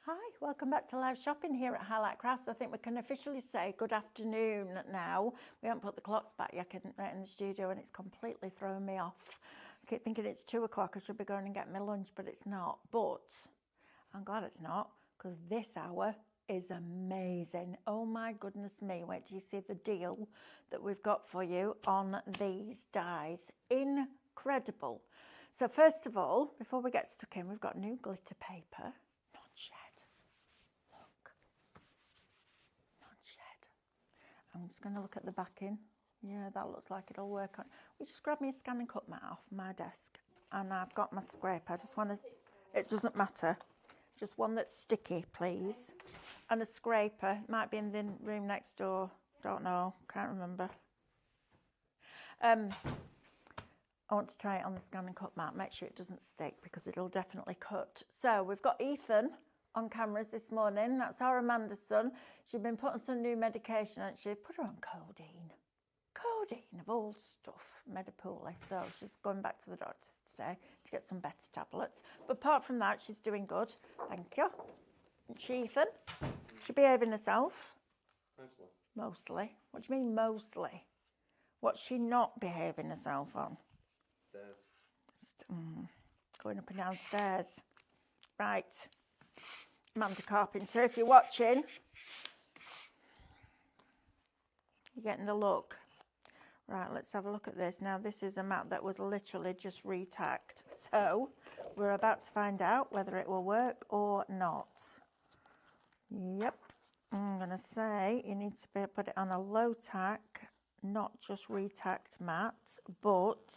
Hi, welcome back to live shopping here at Highlight Crafts. I think we can officially say good afternoon now. We haven't put the clocks back yet in the studio and it's completely thrown me off. I keep thinking it's 2 o'clock, I should be going and get my lunch, but it's not. But I'm glad it's not, because this hour is amazing. Oh my goodness me, wait till you see the deal that we've got for you on these dies. Incredible. So first of all, before we get stuck in, we've got new glitter paper. I'm just going to look at the backing. Yeah, that looks like it'll work on. We just grab me a scan and cut mat off my desk, and I've got my scraper. I just want to, it doesn't matter, just one that's sticky, please. And a scraper, it might be in the room next door, don't know, can't remember. I want to try it on the scan and cut mat, make sure it doesn't stick because it'll definitely cut. So we've got Ethan on cameras this morning. That's our Amanda's son. She'd been put on some new medication and she put her on codeine. Codeine of all stuff, Medipoli. So she's going back to the doctors today to get some better tablets. But apart from that, she's doing good. Thank you. And she, Ethan, she's behaving herself. Mostly. Mostly. What do you mean mostly? What's she not behaving herself on? Stairs. Going up and down stairs. Right. Amanda Carpenter, if you're watching, you're getting the look. Right, let's have a look at this. Now, this is a mat that was literally just retacked. So, we're about to find out whether it will work or not. Yep. I'm going to say you need to put it on a low tack, not just retacked mat, but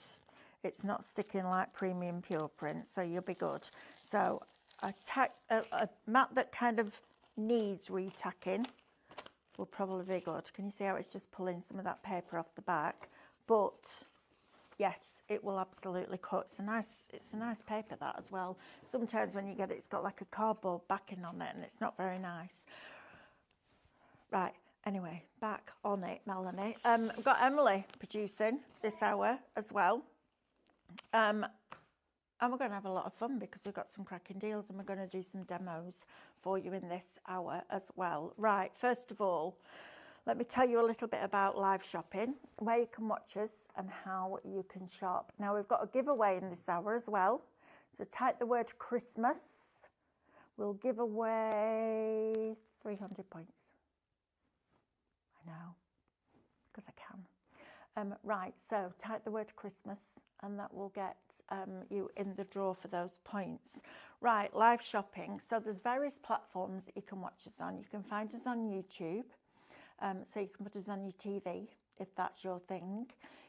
it's not sticking like premium pure print, so you'll be good. So, a mat that kind of needs retacking will probably be good. Can you see how it's just pulling some of that paper off the back? But yes, it will absolutely cut. It's a nice paper, that as well. Sometimes when you get it, it's got like a cardboard backing on it and it's not very nice. Right, anyway, back on it, Melanie. We've got Emily producing this hour as well. And we're going to have a lot of fun because we've got some cracking deals and we're going to do some demos for you in this hour as well. Right, first of all, let me tell you a little bit about live shopping, where you can watch us and how you can shop. Now, we've got a giveaway in this hour as well. So type the word Christmas. We'll give away 300 points. I know, because I can. Right, so type the word Christmas and that will get you in the draw for those points. Right, live shopping. So there's various platforms that you can watch us on. You can find us on YouTube. So you can put us on your TV if that's your thing.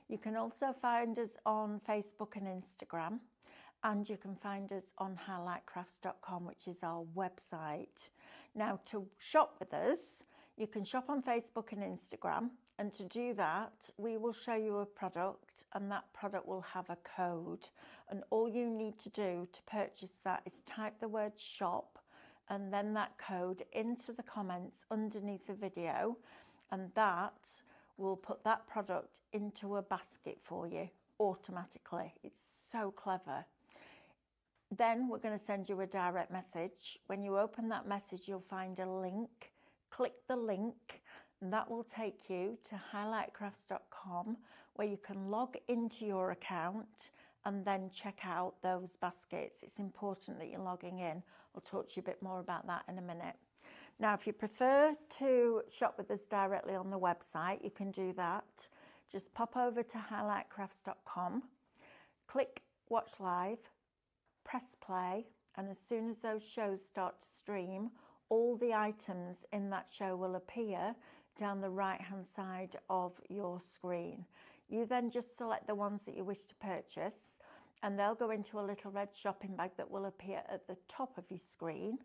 You can also find us on Facebook and Instagram. And you can find us on highlightcrafts.com, which is our website. Now, to shop with us, you can shop on Facebook and Instagram. And to do that, we will show you a product and that product will have a code. And all you need to do to purchase that is type the word shop and then that code into the comments underneath the video. And that will put that product into a basket for you automatically. It's so clever. Then we're going to send you a direct message. When you open that message, you'll find a link. Click the link. And that will take you to highlightcrafts.com where you can log into your account and then check out those baskets. It's important that you're logging in. I'll talk to you a bit more about that in a minute. Now, if you prefer to shop with us directly on the website, you can do that. Just pop over to highlightcrafts.com, click watch live, press play, and as soon as those shows start to stream, all the items in that show will appear down the right hand side of your screen. You then just select the ones that you wish to purchase and they'll go into a little red shopping bag that will appear at the top of your screen.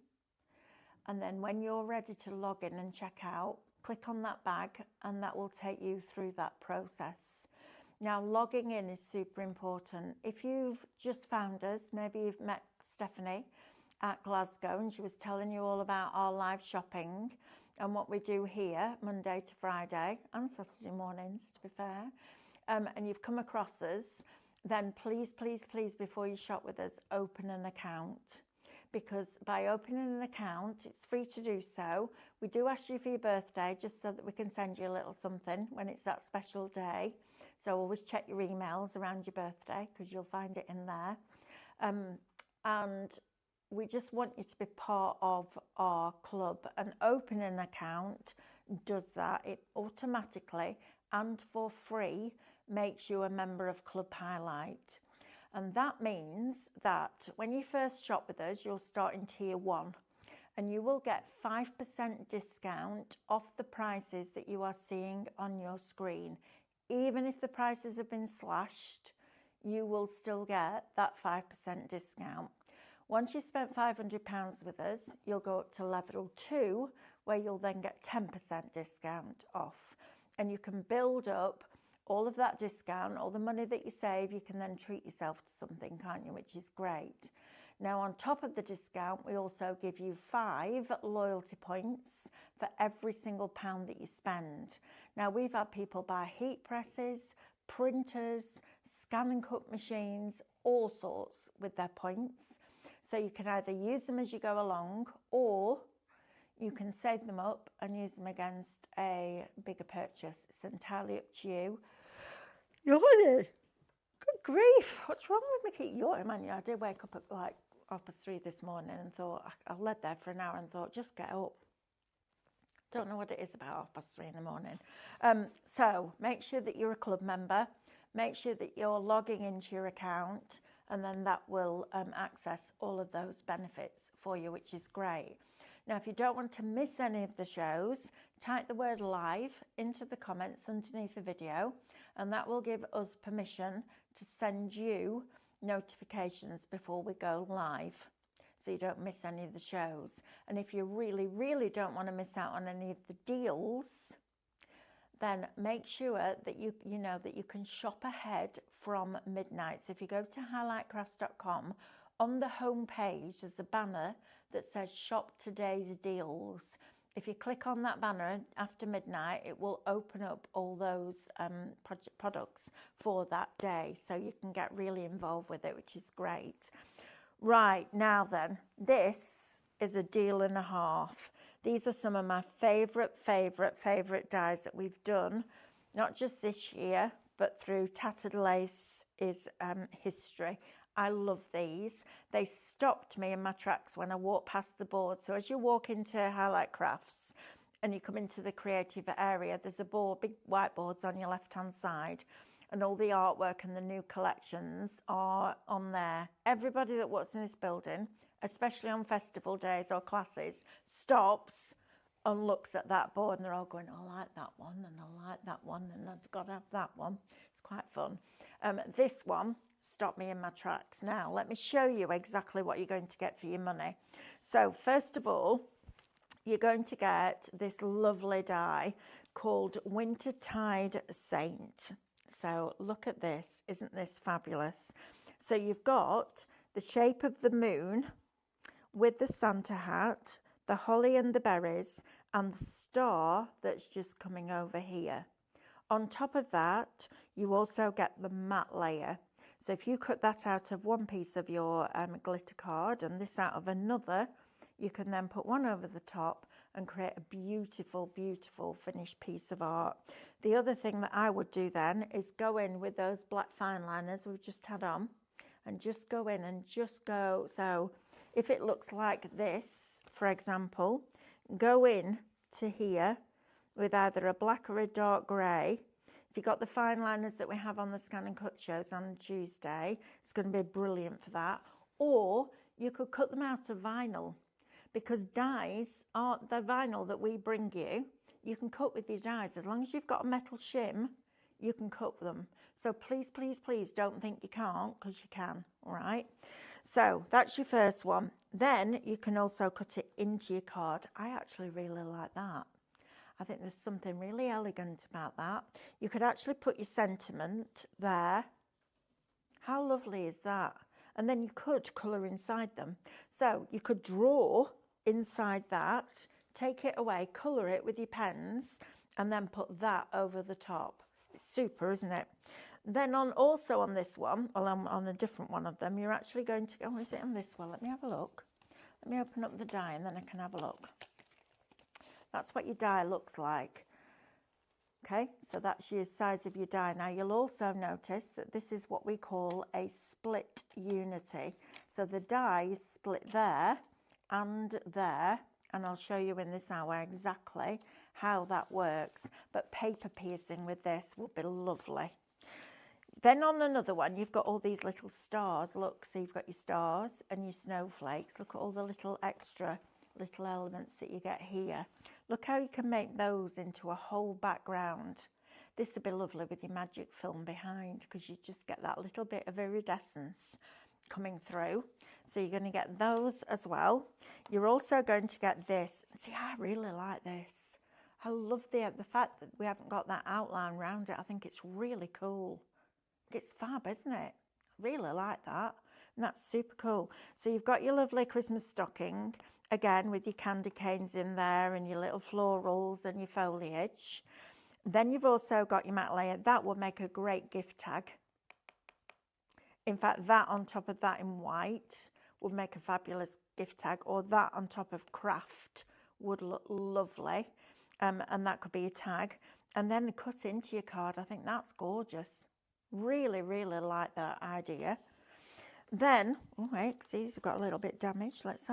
And then when you're ready to log in and check out, click on that bag and that will take you through that process. Now, logging in is super important. If you've just found us, maybe you've met Stephanie at Glasgow and she was telling you all about our live shopping and what we do here Monday to Friday and Saturday mornings, to be fair, and you've come across us, then please, please, please, before you shop with us, open an account. because by opening an account, it's free to do so. We do ask you for your birthday just so that we can send you a little something when it's that special day. So always check your emails around your birthday because you'll find it in there. And we just want you to be part of our club. And opening an account does that. It automatically and for free makes you a member of Club Highlight. And that means that when you first shop with us, you'll start in tier 1 and you will get 5% discount off the prices that you are seeing on your screen. Even if the prices have been slashed, you will still get that 5% discount. Once you've spent £500 with us, you'll go up to level 2, where you'll then get 10% discount off. And you can build up all of that discount, all the money that you save, you can then treat yourself to something, can't you, which is great. Now, on top of the discount, we also give you 5 loyalty points for every single pound that you spend. Now, we've had people buy heat presses, printers, scan and cut machines, all sorts with their points. So you can either use them as you go along, or you can save them up and use them against a bigger purchase. It's entirely up to you. Yawning. Good grief. What's wrong with me? Keep yawning, man. I did wake up at like 3:30 this morning and thought, I led there for an hour and thought, just get up. Don't know what it is about 3:30 in the morning. So make sure that you're a club member. Make sure that you're logging into your account, and then that will access all of those benefits for you, which is great. Now, if you don't want to miss any of the shows, type the word live into the comments underneath the video, and that will give us permission to send you notifications before we go live, so you don't miss any of the shows. And if you really, really don't want to miss out on any of the deals, then make sure that you know that you can shop ahead from midnight. So if you go to highlightcrafts.com, on the home page there's a banner that says shop today's deals. If you click on that banner after midnight, it will open up all those products for that day, so you can get really involved with it, which is great. Right, now then, this is a deal and a half. These are some of my favourite dies that we've done, not just this year, but through Tattered Lace is history. I love these. They stopped me in my tracks when I walked past the board. So as you walk into Highlight Crafts and you come into the creative area, there's a board, big whiteboards on your left-hand side, and all the artwork and the new collections are on there. Everybody that works in this building, especially on festival days or classes, stops and looks at that board, and they're all going, I like that one, and I like that one, and I've got to have that one. It's quite fun. This one stopped me in my tracks. Now, let me show you exactly what you're going to get for your money. So, first of all, you're going to get this lovely die called Wintertide Saint. So, look at this. Isn't this fabulous? So, you've got the shape of the moon with the Santa hat, the holly and the berries, and the star that's just coming over here. On top of that, you also get the matte layer. So if you cut that out of one piece of your glitter card and this out of another, you can then put one over the top and create a beautiful, beautiful finished piece of art. The other thing that I would do then is go in with those black fine liners we've just had on, and just go in and just go. So if it looks like this, for example, go in to here with either a black or a dark grey. If you've got the fine liners that we have on the Scan and Cut shows on Tuesday, it's going to be brilliant for that. Or you could cut them out of vinyl, because dies are the vinyl that we bring you. You can cut with your dies. As long as you've got a metal shim, you can cut them. So please, please, please don't think you can't, because you can, all right? So that's your first one. Then you can also cut it into your card. I actually really like that. I think there's something really elegant about that. You could actually put your sentiment there. How lovely is that? And then you could colour inside them. So you could draw inside that, take it away, colour it with your pens, and then put that over the top. It's super, isn't it? Then also on this one, well, on a different one of them, you're actually going to, oh, is it on this one? Let me have a look. Let me open up the die and then I can have a look. That's what your die looks like. Okay, so that's your size of your die. Now you'll also notice that this is what we call a split unity. So the die is split there and there, and I'll show you in this hour exactly how that works. But paper piercing with this would be lovely. Then on another one, you've got all these little stars. Look, so you've got your stars and your snowflakes. Look at all the little extra little elements that you get here. Look how you can make those into a whole background. This would be lovely with your magic film behind, because you just get that little bit of iridescence coming through. So you're going to get those as well. You're also going to get this. See, I really like this. I love the fact that we haven't got that outline around it. I think it's really cool. It's fab, isn't it? I really like that. And that's super cool. So you've got your lovely Christmas stocking, again with your candy canes in there and your little florals and your foliage. Then you've also got your matte layer. That would make a great gift tag. In fact, that on top of that in white would make a fabulous gift tag, or that on top of craft would look lovely. And that could be a tag. And then cut into your card. I think that's gorgeous. Really, really like that idea. Then, oh wait, see, these have got a little bit damaged. Let's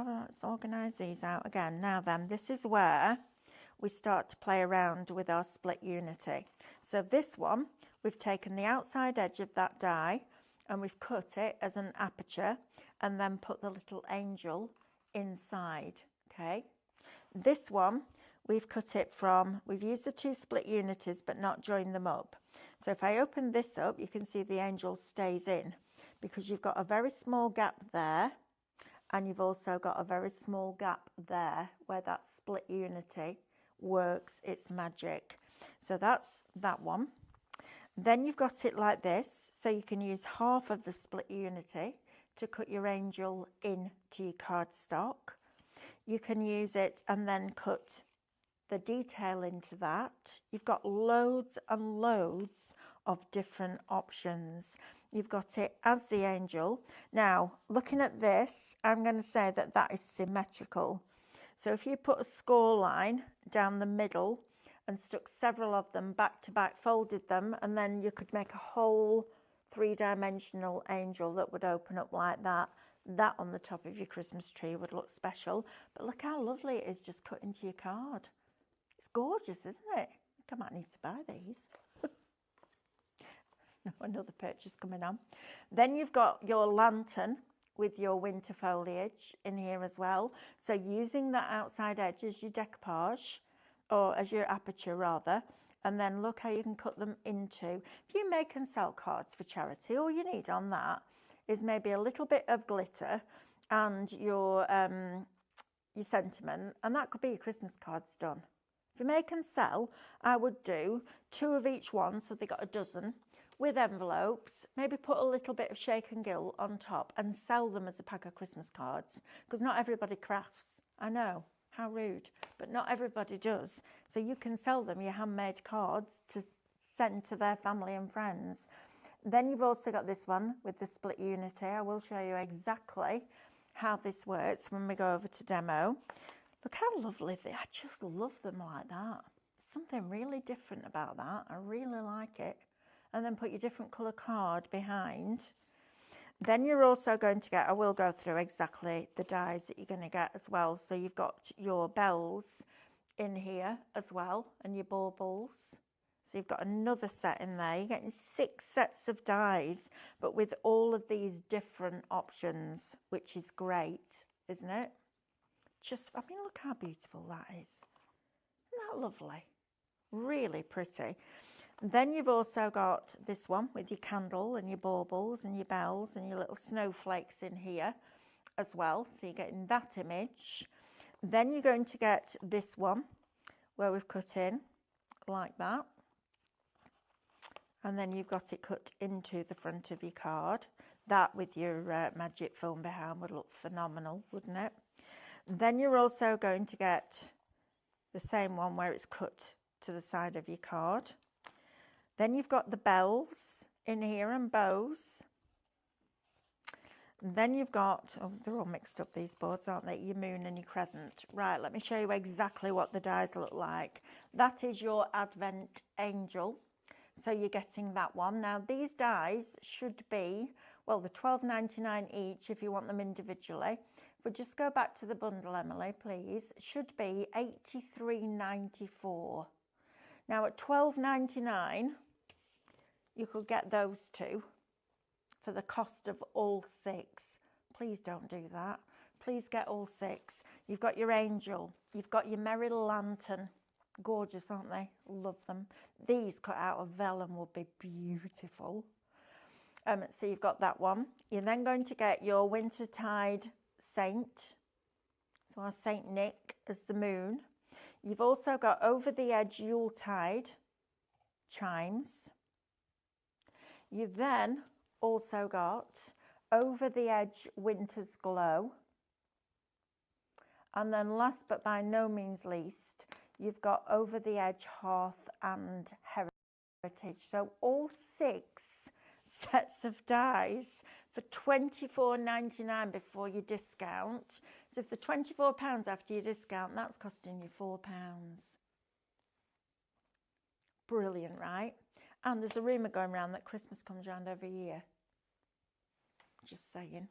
organise these out again. Now then, this is where we start to play around with our split unity. So this one, we've taken the outside edge of that die and we've cut it as an aperture and then put the little angel inside, okay? This one, we've cut it from, we've used the two split unities but not joined them up. So if I open this up, you can see the angel stays in, because you've got a very small gap there and you've also got a very small gap there where that split unity works its magic. So that's that one. Then you've got it like this, so you can use half of the split unity to cut your angel into your cardstock. You can use it and then cut the detail into that. You've got loads and loads of different options. You've got it as the angel. Now, looking at this, I'm going to say that that is symmetrical. So if you put a score line down the middle and stuck several of them back to back, folded them, and then you could make a whole three-dimensional angel that would open up like that. That on the top of your Christmas tree would look special. But look how lovely it is just cut into your card. It's gorgeous, isn't it? I think I might need to buy these. Another purchase coming on. Then you've got your lantern with your winter foliage in here as well. So using that outside edge as your decoupage, or as your aperture rather, and then look how you can cut them into. If you make and sell cards for charity, all you need on that is maybe a little bit of glitter and your sentiment, and that could be your Christmas cards done. If you make and sell, I would do 2 of each one, so they got a dozen, with envelopes, maybe put a little bit of shake and gill on top and sell them as a pack of Christmas cards, because not everybody crafts. I know, how rude, but not everybody does. So you can sell them your handmade cards to send to their family and friends. Then you've also got this one with the split unity. I will show you exactly how this works when we go over to demo. Look how lovely they are. I just love them like that. Something really different about that. I really like it. And then put your different colour card behind. Then you're also going to get, I will go through exactly the dies that you're going to get as well. So you've got your bells in here as well, and your baubles. So you've got another set in there. You're getting 6 sets of dies, but with all of these different options, which is great, isn't it? Just, I mean, look how beautiful that is. Isn't that lovely? Really pretty. Then you've also got this one with your candle and your baubles and your bells and your little snowflakes in here as well. So you're getting that image. Then you're going to get this one where we've cut in like that. And then you've got it cut into the front of your card. That with your magic film behind would look phenomenal, wouldn't it? Then you're also going to get the same one where it's cut to the side of your card. Then you've got the bells in here and bows. And then you've got, oh, they're all mixed up, these boards, aren't they? Your moon and your crescent. Right, let me show you exactly what the dies look like. That is your Advent Angel. So you're getting that one. Now, these dies should be, well, the $12.99 each if you want them individually. If we just go back to the bundle, Emily, please, should be $83.94. Now, at $12.99, you could get those two for the cost of all six. Please don't do that. Please get all six. You've got your angel. You've got your merry lantern. Gorgeous, aren't they? Love them. These cut out of vellum would be beautiful. So you've got that one. You're then going to get your Wintertide Saint. So our Saint Nick as the moon. You've also got Over the Edge Yuletide chimes. You've then also got Over the Edge Winter's Glow. And then last but by no means least, you've got Over the Edge Hearth and Heritage. So all six sets of dies for $24.99 before your discount. So if they're £24 after your discount, that's costing you £4. Brilliant, right? And there's a rumour going around that Christmas comes around every year. Just saying.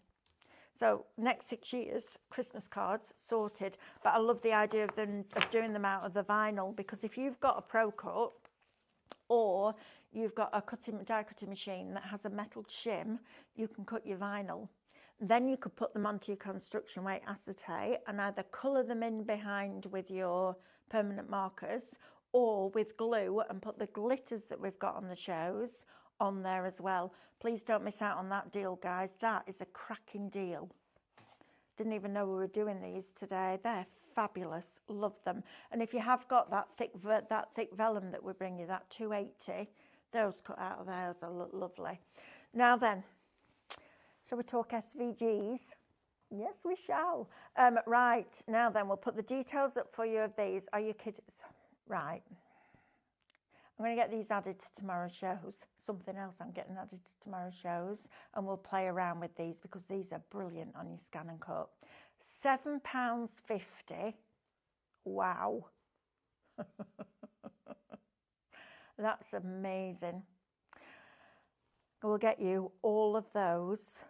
So next 6 years, Christmas cards sorted. But I love the idea of doing them out of the vinyl, because if you've got a Pro Cut or you've got a die cutting machine that has a metal shim, you can cut your vinyl. Then you could put them onto your construction weight acetate and either colour them in behind with your permanent markers or with glue and put the glitters that we've got on the shows on there as well. Please don't miss out on that deal, guys. That is a cracking deal. Didn't even know we were doing these today. They're fabulous. Love them. And if you have got that thick vellum that we bring you, that 280, those cut out of theirs are lovely. Now then, shall we talk SVGs? Yes, we shall. Right, now then, we'll put the details up for you of these. Are you kidding? Right. I'm going to get these added to tomorrow's shows. Something else I'm getting added to tomorrow's shows. And we'll play around with these because these are brilliant on your scan and cut. £7.50. Wow. That's amazing. We'll get you all of those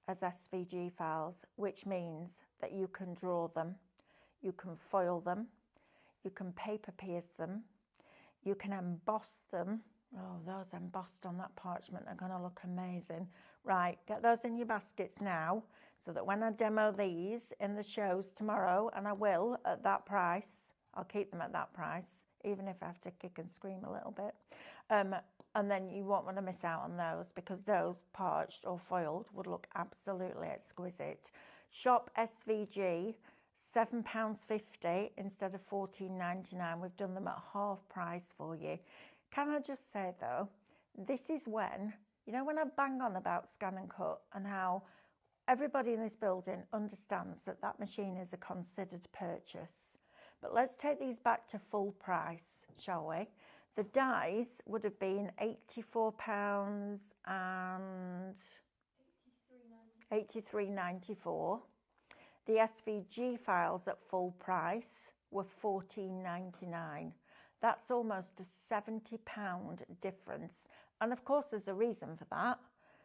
as SVG files, which means that you can draw them, you can foil them, you can paper pierce them, you can emboss them. Oh, those embossed on that parchment are going to look amazing. Right, get those in your baskets now so that when I demo these in the shows tomorrow, and I will at that price, I'll keep them at that price, even if I have to kick and scream a little bit. And then you won't want to miss out on those because those parched or foiled would look absolutely exquisite. Shop SVG, £7.50 instead of $14.99. We've done them at half price for you. Can I just say though, this is when, you know, when I bang on about scan and cut and how everybody in this building understands that that machine is a considered purchase. But let's take these back to full price, shall we? The dies would have been £84 and $83.94. The SVG files at full price were $14.99. That's almost a £70 difference. And of course, there's a reason for that,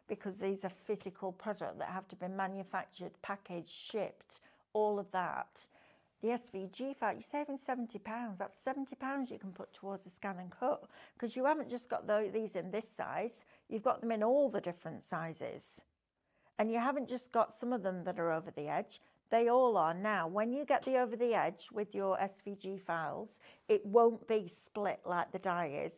because these are physical products that have to be manufactured, packaged, shipped, all of that. The SVG file, you're saving £70. That's £70 you can put towards a scan and cut, because you haven't just got these in this size, you've got them in all the different sizes. And you haven't just got some of them that are over the edge, they all are now. When you get the over the edge with your SVG files, it won't be split like the die is.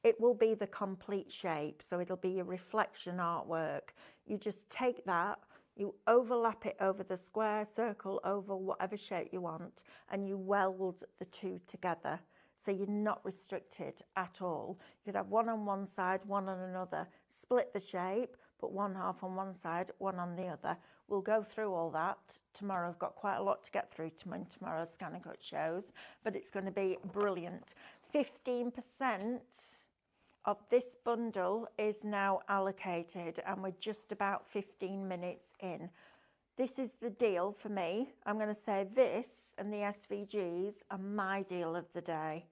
It will be the complete shape, so it'll be your reflection artwork. You just take that, you overlap it over the square, circle, oval, whatever shape you want, and you weld the two together. So you're not restricted at all. You could have one on one side, one on another, split the shape, put one half on one side, one on the other. We'll go through all that tomorrow. I've got quite a lot to get through tomorrow's scan and cut shows, but it's going to be brilliant. 15% of this bundle is now allocated, and we're just about 15 minutes in. This is the deal for me. I'm going to say this and the SVGs are my deal of the day.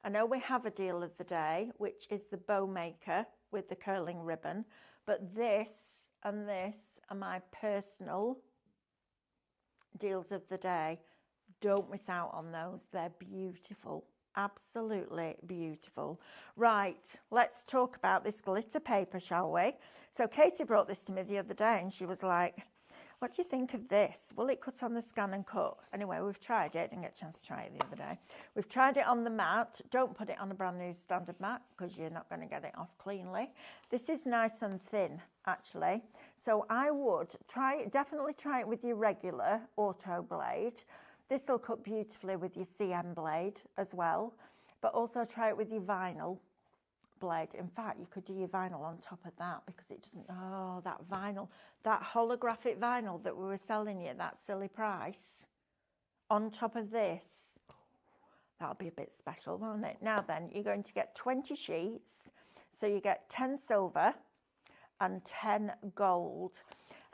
I know we have a deal of the day, which is the bow maker with the curling ribbon, but this and this are my personal deals of the day. Don't miss out on those. They're beautiful. Absolutely beautiful. Right, let's talk about this glitter paper, shall we? So Katie brought this to me the other day and she was like, what do you think of this? Will it cut on the Scan and Cut? Anyway, we've tried it. Didn't get a chance to try it the other day. We've tried it on the mat. Don't put it on a brand new standard mat because you're not going to get it off cleanly. This is nice and thin, actually. So I would definitely try it with your regular auto blade. This will cut beautifully with your CM blade as well, but also try it with your vinyl blade. In fact, you could do your vinyl on top of that because it doesn't, oh, that vinyl, that holographic vinyl that we were selling you at that silly price, on top of this, that'll be a bit special, won't it? Now then, you're going to get 20 sheets, so you get 10 silver and 10 gold.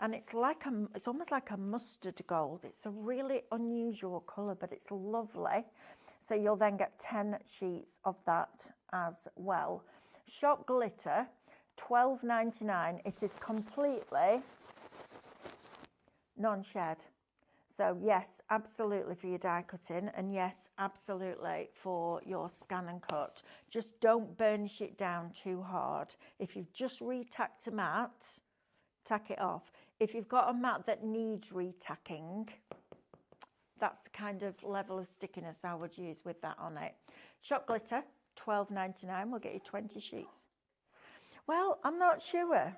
And it's like it's almost like a mustard gold. It's a really unusual colour, but it's lovely. So you'll then get 10 sheets of that as well. Shop Glitter, $12.99. It is completely non-shed. So yes, absolutely for your die cutting, and yes, absolutely for your Scan and Cut. Just don't burnish it down too hard. If you've just retacked a mat, tack it off. If you've got a mat that needs retacking, that's the kind of level of stickiness I would use with that on it. Shop Glitter, $12.99. We'll get you 20 sheets. Well, I'm not sure.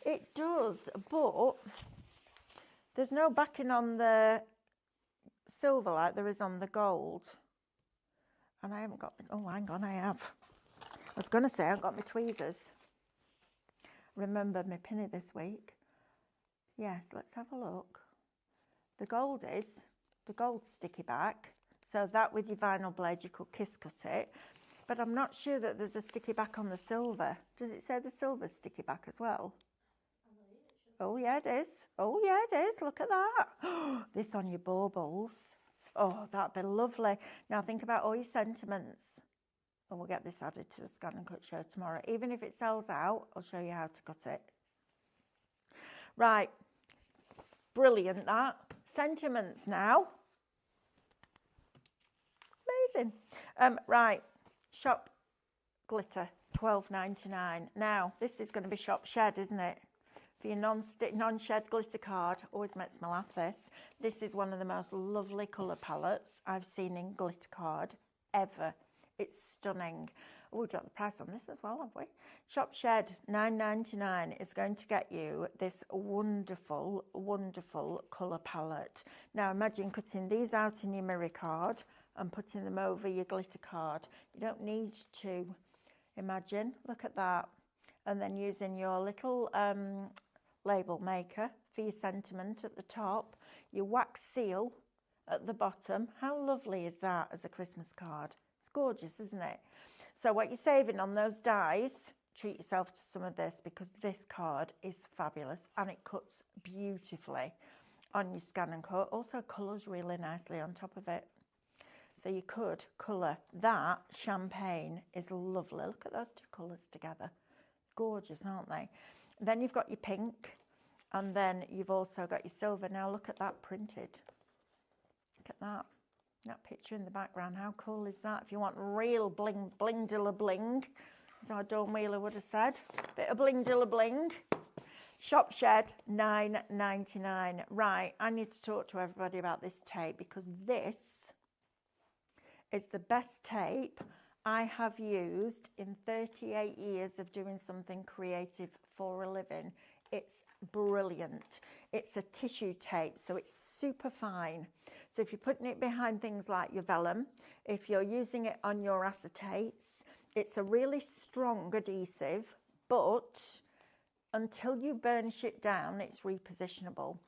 It does, but there's no backing on the silver like there is on the gold. And I haven't got, oh, hang on, I have. I was going to say I've got my tweezers. Remember my penny this week. Yes, let's have a look. The gold sticky back. So that with your vinyl blade, you could kiss cut it. But I'm not sure that there's a sticky back on the silver. Does it say the silver sticky back as well? Oh, yeah, it is. Oh, yeah, it is. Look at that. This on your baubles. Oh, that'd be lovely. Now think about all your sentiments. And we'll get this added to the Scan and Cut show tomorrow. Even if it sells out, I'll show you how to cut it. Right. Brilliant, that. Sentiments now. Amazing. Right. Shop Glitter, $12.99. Now, this is going to be Shop Shed, isn't it? For your non-shed glitter card. Always makes me laugh, this. This is one of the most lovely colour palettes I've seen in glitter card ever. It's stunning. Oh, we've got the price on this as well, have we? Shop Shed, $9.99 is going to get you this wonderful, wonderful colour palette. Now, imagine cutting these out in your mirror card and putting them over your glitter card. You don't need to. Imagine, look at that. And then using your little label maker for your sentiment at the top, your wax seal at the bottom. How lovely is that as a Christmas card? It's gorgeous, isn't it? So what you're saving on those dies, treat yourself to some of this because this card is fabulous and it cuts beautifully on your Scan and Cut. Also colours really nicely on top of it. So you could colour that. Champagne is lovely. Look at those two colours together. Gorgeous, aren't they? Then you've got your pink and then you've also got your silver. Now look at that printed. Look at that. That picture in the background, how cool is that? If you want real bling, bling, dilla bling, as our Dawn Wheeler would have said. Bit of bling, dilla bling. Shop Shed, $9.99. Right, I need to talk to everybody about this tape because this is the best tape I have used in 38 years of doing something creative for a living. It's brilliant. It's a tissue tape, so it's super fine. So if you're putting it behind things like your vellum, if you're using it on your acetates, it's a really strong adhesive, but until you burnish it down, it's repositionable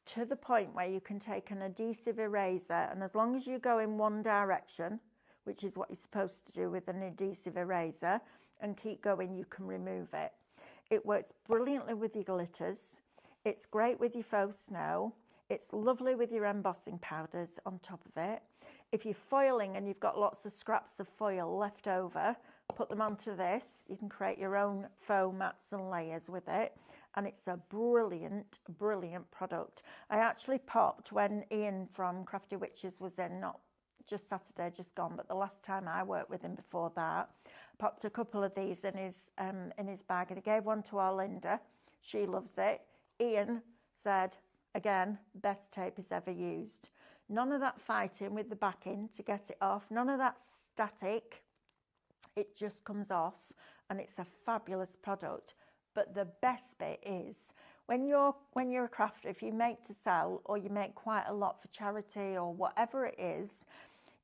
to the point where you can take an adhesive eraser, and as long as you go in one direction, which is what you're supposed to do with an adhesive eraser, and keep going, you can remove it. It works brilliantly with your glitters. It's great with your faux snow. It's lovely with your embossing powders on top of it. If you're foiling and you've got lots of scraps of foil left over, put them onto this. You can create your own faux mats and layers with it. And it's a brilliant, brilliant product. I actually popped when Ian from Crafty Witches was in, not just Saturday, just gone, but the last time I worked with him before that, popped a couple of these in his bag, and he gave one to our Linda. She loves it. Ian said, again, best tape he's ever used. None of that fighting with the backing to get it off. None of that static. It just comes off, and it's a fabulous product. But the best bit is when you're a crafter, if you make to sell or you make quite a lot for charity or whatever it is,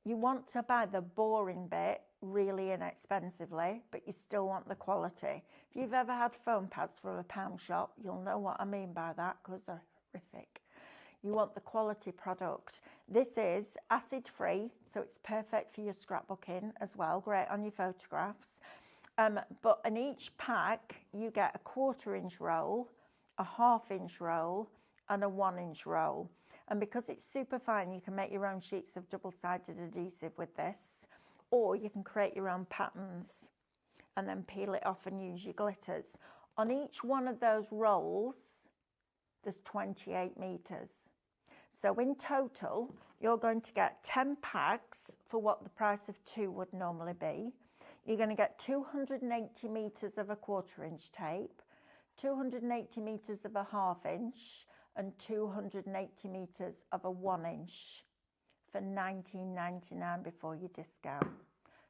you want to buy the boring bit really inexpensively, but you still want the quality. If you've ever had foam pads from a pound shop, you'll know what I mean by that, because they're horrific. You want the quality product. This is acid free, so it's perfect for your scrapbooking as well, great on your photographs. But in each pack, you get a 1/4 inch roll, a 1/2 inch roll, and a 1 inch roll. And because it's super fine, you can make your own sheets of double-sided adhesive with this, or you can create your own patterns and then peel it off and use your glitters. On each one of those rolls, there's 28 meters. So in total, you're going to get 10 packs for what the price of 2 would normally be. You're going to get 280 meters of a 1/4 inch tape, 280 meters of a 1/2 inch, and 280 meters of a 1 inch for $19.99 before your discount.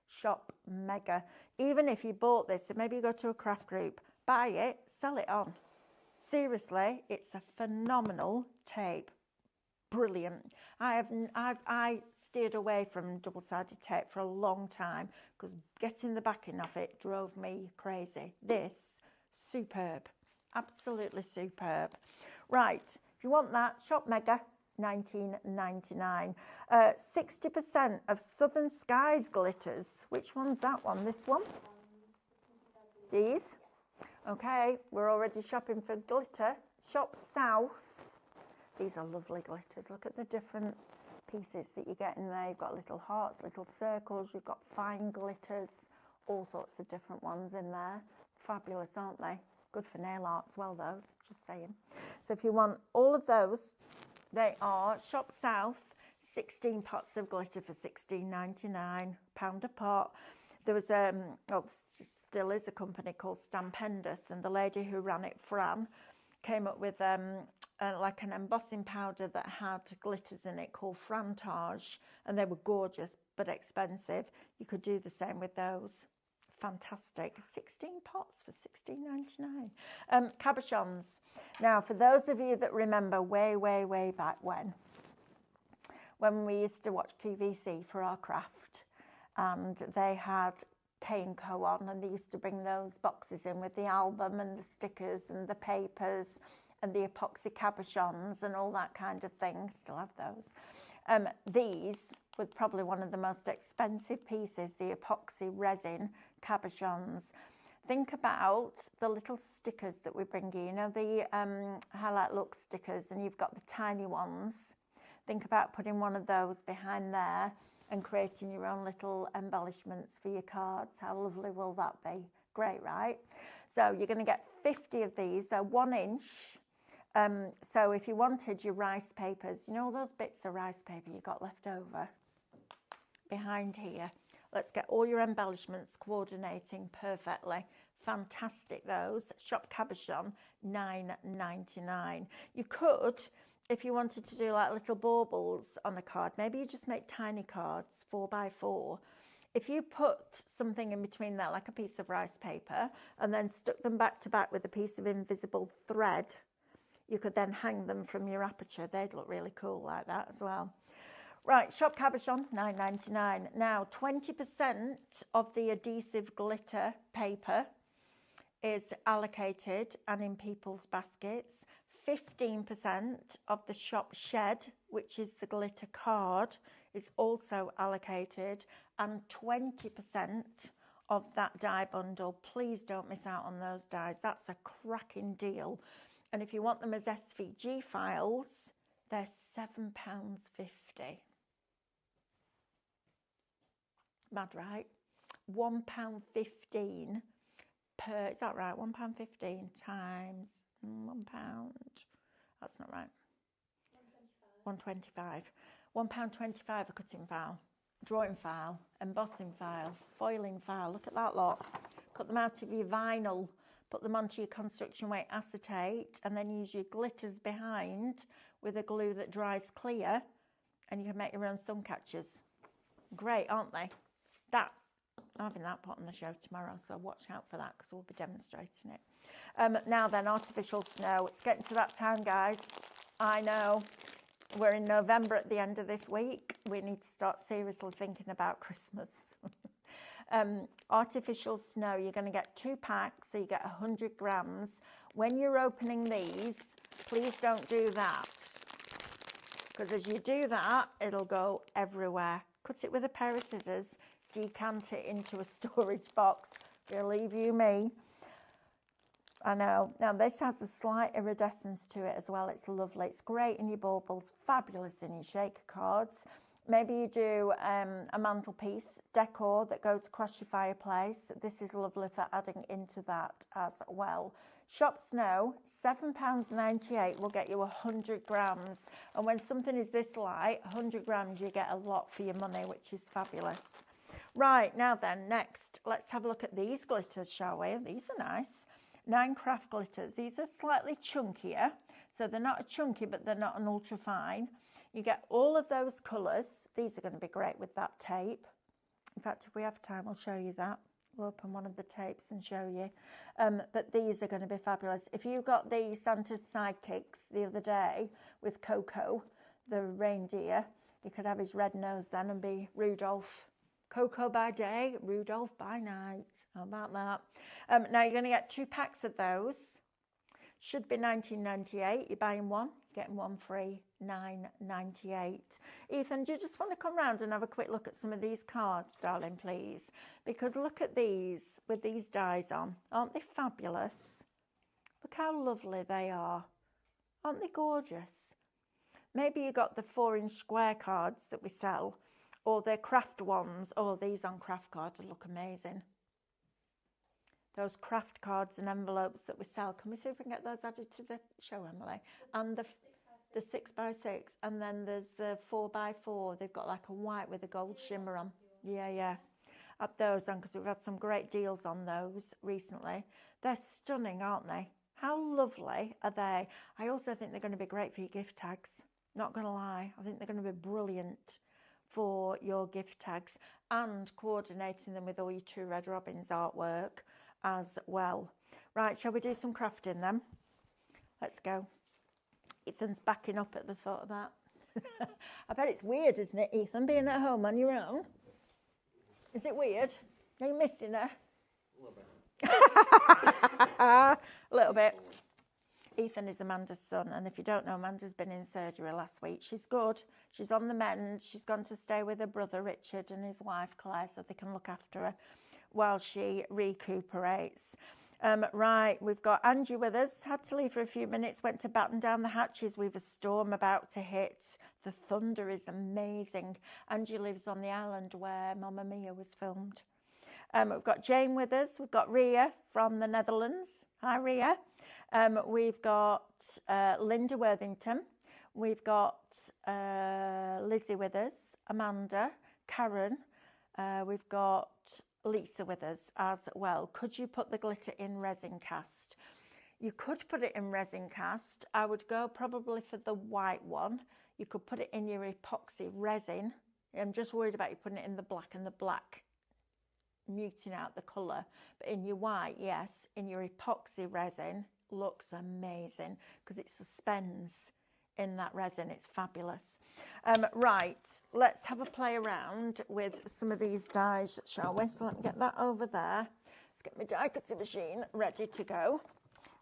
Shop mega. Even if you bought this, and maybe you go to a craft group, buy it, sell it on. Seriously, it's a phenomenal tape. Brilliant. I steered away from double-sided tape for a long time because getting the backing of it drove me crazy. This, superb. Absolutely superb. Right, if you want that, shop mega, $19.99. 60% of Southern Skies glitters. Which one's that one? This one? These? Okay, we're already shopping for glitter. Shop South. These are lovely glitters. Look at the different pieces that you get in there. You've got little hearts, little circles. You've got fine glitters. All sorts of different ones in there. Fabulous, aren't they? Good for nail art as well, those. Just saying. So if you want all of those, they are Shop South. 16 pots of glitter for £16.99, £1 a pot. There was still is a company called Stampendous, and the lady who ran it, Fran, came up with like an embossing powder that had glitters in it called Frantage, and they were gorgeous but expensive. You could do the same with those. Fantastic. 16 pots for £16.99. Cabochons. Now, for those of you that remember way back when we used to watch QVC for our craft, and they had K&Co on, and they used to bring those boxes in with the album and the stickers and the papers and the epoxy cabochons and all that kind of thing. Still have those. These were probably one of the most expensive pieces, the epoxy resin cabochons. Think about the little stickers that we bring you, the highlight look stickers, and you've got the tiny ones. Think about putting one of those behind there and creating your own little embellishments for your cards. How lovely will that be? Great, right? So you're going to get 50 of these. They're 1 inch. So if you wanted your rice papers, all those bits of rice paper you got left over behind here. Let's get all your embellishments coordinating perfectly. Fantastic, those. Shop Cabochon, $9.99. You could, if you wanted to do like little baubles on a card, maybe you just make tiny cards, 4x4. If you put something in between there, like a piece of rice paper, and then stuck them back to back with a piece of invisible thread, you could then hang them from your aperture. They'd look really cool like that as well. Right, Shop Cabochon, $9.99. Now, 20% of the adhesive glitter paper is allocated and in people's baskets. 15% of the Shop Shed, which is the glitter card, is also allocated, and 20% of that die bundle. Please don't miss out on those dies. That's a cracking deal. And if you want them as SVG files, they're £7.50. Mad, right? £1.15 per, is that right? £1.15 times £1. That's not right. £1.25. £1.25 a cutting file, drawing file, embossing file, foiling file. Look at that lot. Cut them out of your vinyl, put them onto your construction weight acetate, and then use your glitters behind with a glue that dries clear, and you can make your own sun catchers. Great, aren't they? I'm having that put on the show tomorrow, so watch out for that because we'll be demonstrating it. Now then, artificial snow. It's getting to that time, guys. I know. We're in November at the end of this week. We need to start seriously thinking about Christmas. Artificial snow, you're going to get 2 packs, so you get 100 grams. When you're opening these, please don't do that, because as you do that, it'll go everywhere. Cut it with a pair of scissors, decant it into a storage box. Believe you me. I know. Now this has a slight iridescence to it as well. It's lovely. It's great in your baubles, fabulous in your shaker cards. Maybe you do a mantelpiece decor that goes across your fireplace. This is lovely for adding into that as well. Shop Snow, £7.98 will get you 100 grams. And when something is this light, 100 grams, you get a lot for your money, which is fabulous. Right, now then, next, let's have a look at these glitters, shall we? These are nice. 9 craft glitters. These are slightly chunkier, so they're not a chunky, but they're not an ultra fine. You get all of those colours. These are going to be great with that tape. In fact, if we have time, I'll show you that. We'll open one of the tapes and show you. But these are going to be fabulous. If you got the Santa's Sidekicks the other day with Coco, the reindeer, you could have his red nose then and be Rudolph. Coco by day, Rudolph by night. How about that? Now you're going to get 2 packs of those. Should be £19.98. You're buying one, getting one free, £9.98. Ethan, do you just want to come round and have a quick look at some of these cards, darling, please? Because look at these with these dies on. Aren't they fabulous? Look how lovely they are. Aren't they gorgeous? Maybe you got the 4-inch square cards that we sell, or the craft ones. Oh, these on craft cards look amazing. Those craft cards and envelopes that we sell. Can we see if we can get those added to the show, Emily? And the 6x6, and then there's the 4x4. They've got like a white with a gold shimmer on. Yeah. Add those on because we've had some great deals on those recently. They're stunning, aren't they? How lovely are they? I also think they're going to be great for your gift tags. Not going to lie. I think they're going to be brilliant for your gift tags, and coordinating them with all your True Red Robins artwork as well. Right, shall we do some crafting then? Let's go. Ethan's backing up at the thought of that. I bet it's weird, isn't it, Ethan, being at home on your own? Is it weird? Are you missing her? A little bit. A little bit. Ethan is Amanda's son, and if you don't know, Amanda's been in surgery last week. She's good. She's on the mend. She's gone to stay with her brother Richard and his wife Claire so they can look after her while she recuperates. Right, we've got Angie with us. Had to leave for a few minutes, went to batten down the hatches. We've a storm about to hit. The thunder is amazing. Angie lives on the island where Mamma Mia was filmed. We've got Jane with us. We've got Ria from the Netherlands. Hi, Ria. We've got Linda Worthington. We've got Lizzie with us, Amanda, Karen. We've got Lisa with us as well. Could you put the glitter in resin cast? You could put it in resin cast. I would go probably for the white one. You could put it in your epoxy resin. I'm just worried about you putting it in the black, and the black muting out the colour. But in your white, yes, in your epoxy resin, looks amazing because it suspends in that resin. It's fabulous. Right, let's have a play around with some of these dies, shall we? So let me get that over there. Let's get my die cutting machine ready to go,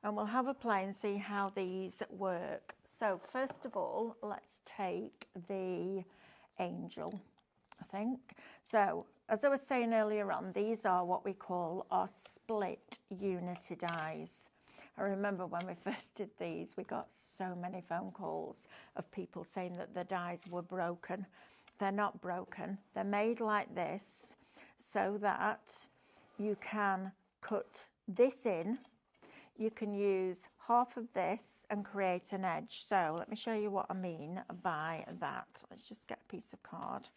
and we'll have a play and see how these work. So first of all, let's take the angel, I think. So as I was saying earlier on, these are what we call our split unity dies. I remember when we first did these, we got so many phone calls of people saying that the dies were broken. They're not broken. They're made like this so that you can cut this in. You can use half of this and create an edge. So let me show you what I mean by that. Let's just get a piece of card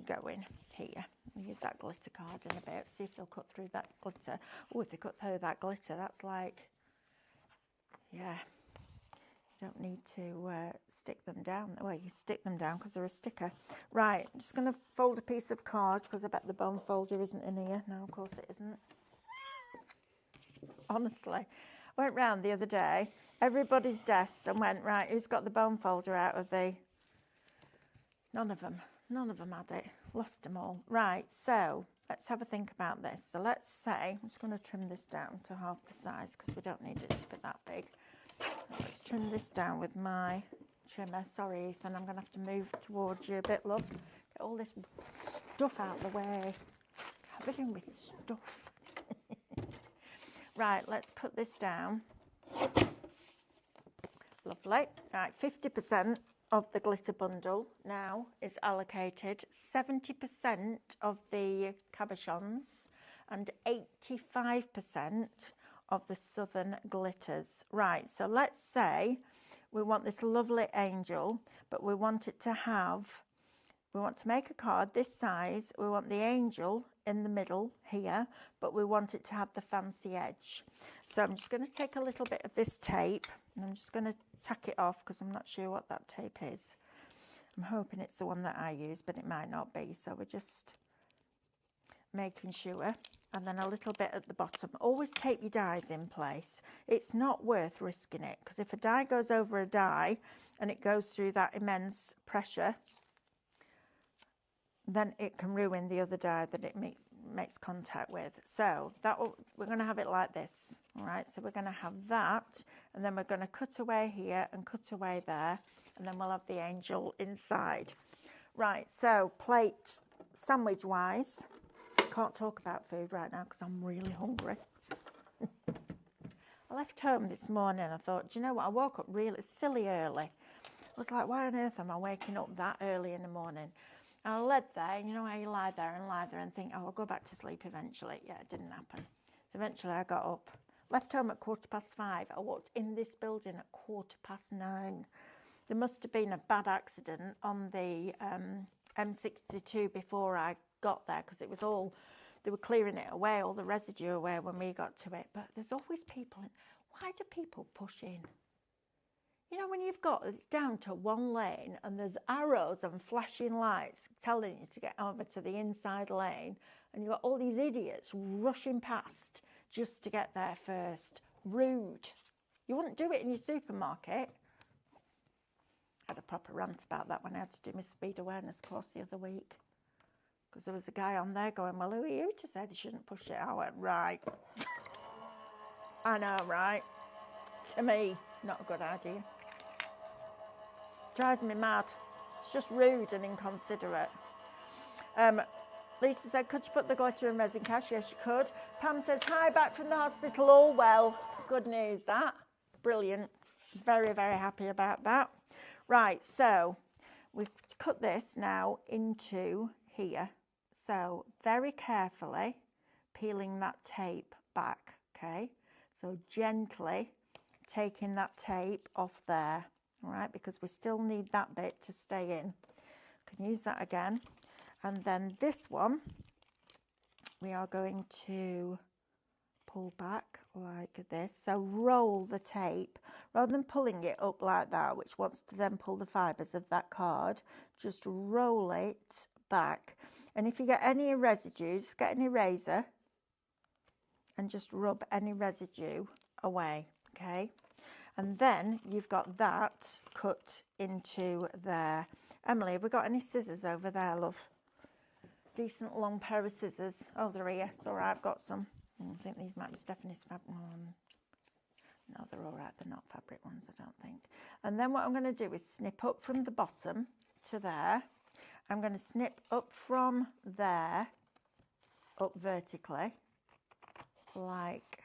going here. Use that glitter card in a bit, see if they'll cut through that glitter. Oh, if they cut through that glitter, that's like, yeah, you don't need to stick them down. Well, you stick them down because they're a sticker. Right, I'm just going to fold a piece of card because I bet the bone folder isn't in here. No, of course it isn't. Honestly, I went round the other day, everybody's desks, and went, right, who's got the bone folder out of the... None of them had it. Lost them all. Right, so let's have a think about this. So let's say, I'm just going to trim this down to half the size because we don't need it to be that big. Let's trim this down with my trimmer. Sorry, Ethan, I'm going to have to move towards you a bit, love. Get all this stuff out of the way. Everything with stuff. Right, let's cut this down. Lovely. Right, 50% of the glitter bundle now is allocated, 70% of the cabochons and 85% of the southern glitters. Right, so let's say we want this lovely angel, but we want it to have, we want to make a card this size, we want the angel in the middle here, but we want it to have the fancy edge. So I'm just going to take a little bit of this tape and I'm just going to tack it off because I'm not sure what that tape is. I'm hoping it's the one that I use, but it might not be. So we're just making sure. And then a little bit at the bottom. Always tape your dies in place. It's not worth risking it because if a die goes over a die and it goes through that immense pressure, then it can ruin the other die that it makes contact with. So we're going to have it like this. All right, so we're going to have that, and then we're going to cut away here and cut away there, and then we'll have the angel inside. Right, so plate sandwich wise, can't talk about food right now because I'm really hungry. I left home this morning. I thought, do you know what? I woke up really silly early. I was like, why on earth am I waking up that early in the morning? And I lay there, you know how you lie there and think, oh, I'll go back to sleep eventually. Yeah, it didn't happen. So eventually I got up, left home at 5:15. I walked in this building at 9:15. There must have been a bad accident on the M62 before I got there because it was all, they were clearing it away, all the residue away when we got to it. But there's always people in. Why do people push in? You know, when you've got, it's down to one lane and there's arrows and flashing lights telling you to get over to the inside lane, and you've got all these idiots rushing past just to get there first. Rude. You wouldn't do it in your supermarket. I had a proper rant about that when I had to do my speed awareness course the other week. Because there was a guy on there going, well, who are you to say they shouldn't push it? I went, right. I know, right? To me, not a good idea. Drives me mad. It's just rude and inconsiderate. Lisa said, could you put the glitter in resin cash? Yes, you could. Pam says, hi, back from the hospital, all well. Good news, that. Brilliant. Very, very happy about that. Right, so we've cut this now into here. So very carefully peeling that tape back, okay? So gently taking that tape off there. All right, because we still need that bit to stay in. Can use that again. And then this one, we are going to pull back like this. So roll the tape, rather than pulling it up like that, which wants to then pull the fibres of that card, just roll it back. And if you get any residue, just get an eraser and just rub any residue away, okay? And then you've got that cut into there. Emily, have we got any scissors over there, love? Decent long pair of scissors. Oh, they're here. It's all right, I've got some. I think these might be Stephanie's fabric one. No, they're all right. They're not fabric ones, I don't think. And then what I'm going to do is snip up from the bottom to there. I'm going to snip up from there, up vertically, like,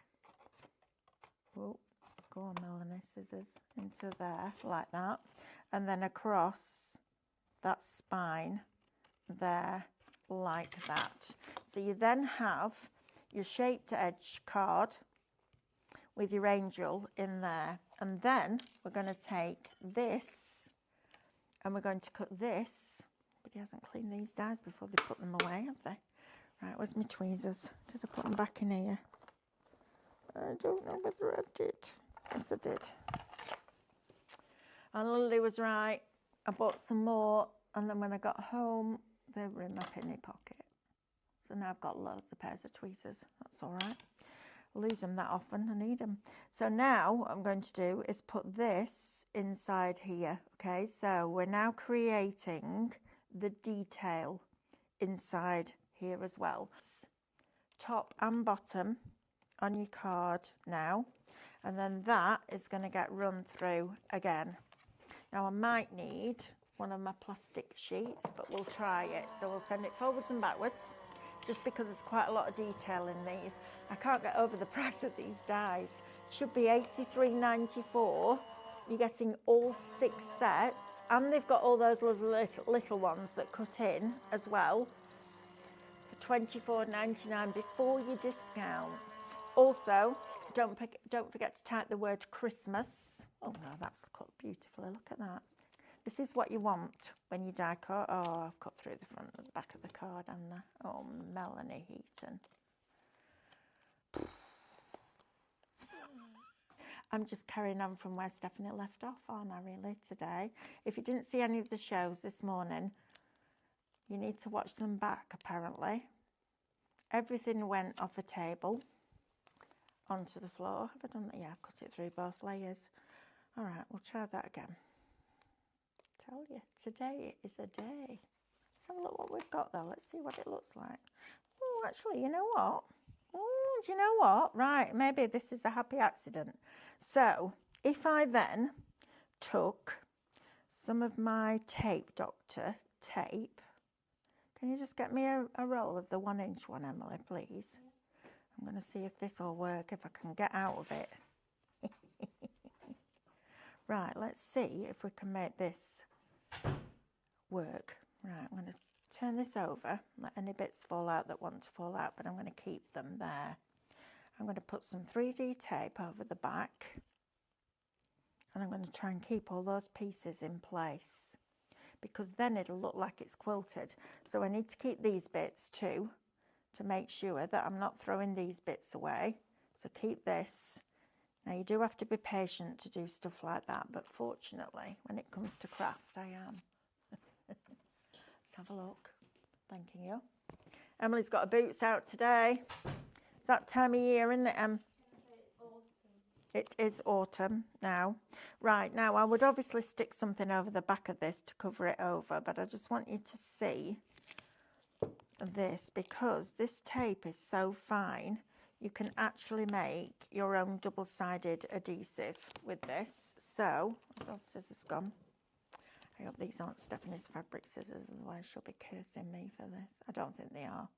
oh, go on Melanie, scissors, into there, like that, and then across that spine there, like that. So you then have your shaped edge card with your angel in there, and then we're going to take this and we're going to cut this. Somebody hasn't cleaned these dies before they put them away, have they? Right, where's my tweezers? Did I put them back in here? I don't know whether I did. Yes, I did. And Lily was right. I bought some more, and then when I got home, they were in my pinny pocket. So now I've got loads of pairs of tweezers. That's all right. I lose them that often. I need them. So now what I'm going to do is put this inside here. Okay, so we're now creating the detail inside here as well. Top and bottom on your card now, and then that is going to get run through again. Now I might need one of my plastic sheets, but we'll try it. So we'll send it forwards and backwards, just because there's quite a lot of detail in these. I can't get over the price of these dies. Should be $83.94. You're getting all 6 sets, and they've got all those little ones that cut in as well for $24.99 before your discount. Also, don't forget to type the word Christmas. Oh no, that's cut beautifully. Look at that. This is what you want when you die card. Oh, I've cut through the front and the back of the card, haven't I? Oh, Melanie Heaton. I'm just carrying on from where Stephanie left off, aren't I, really, today? If you didn't see any of the shows this morning, you need to watch them back, apparently. Everything went off a table onto the floor. Have I done that? Yeah, I've cut it through both layers. All right, we'll try that again. Tell you, today is a day. Let's have a look what we've got, though. Let's see what it looks like. Oh, actually, you know what? Oh, do you know what? Right, maybe this is a happy accident. So, if I then took some of my tape, Dr. Tape, can you just get me a roll of the 1-inch one, Emily, please? I'm going to see if this will work, if I can get out of it. Right, let's see if we can make this work. Right, I'm going to turn this over, let any bits fall out that want to fall out, but I'm going to keep them there. I'm going to put some 3D tape over the back, and I'm going to try and keep all those pieces in place, because then it'll look like it's quilted. So I need to keep these bits too, to make sure that I'm not throwing these bits away. So keep this. Now you do have to be patient to do stuff like that, but fortunately when it comes to craft I am. Let's have a look. Thanking you. Emily's got her boots out today. It's that time of year, isn't it, Em? It is autumn now. Right, now I would obviously stick something over the back of this to cover it over, but I just want you to see this, because this tape is so fine, you can actually make your own double-sided adhesive with this. So, where's those scissors gone? I hope these aren't Stephanie's fabric scissors, otherwise she'll be cursing me for this. I don't think they are.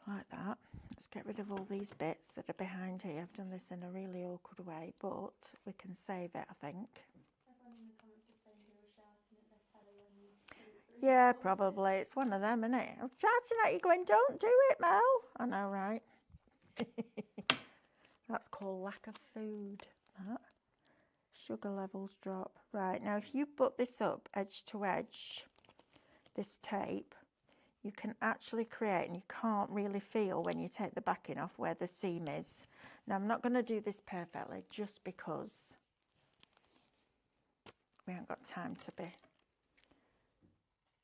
Like that. Let's get rid of all these bits that are behind here. I've done this in a really awkward way, but we can save it, I think. Yeah, probably. It's one of them, isn't it? I'm shouting at you going, don't do it, Mel. I know, right? That's called lack of food. That. Sugar levels drop. Right, now if you put this up edge to edge, this tape, you can actually create, and you can't really feel when you take the backing off where the seam is. Now I'm not going to do this perfectly just because we haven't got time to be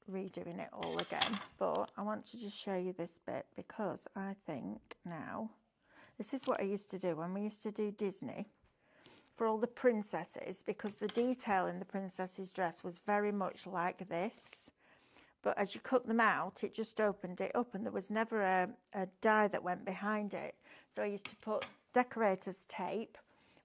redoing it all again, but I want to just show you this bit, because I think now, this is what I used to do when we used to do Disney for all the princesses, because the detail in the princess's dress was very much like this, but as you cut them out it just opened it up and there was never a die that went behind it. So I used to put decorator's tape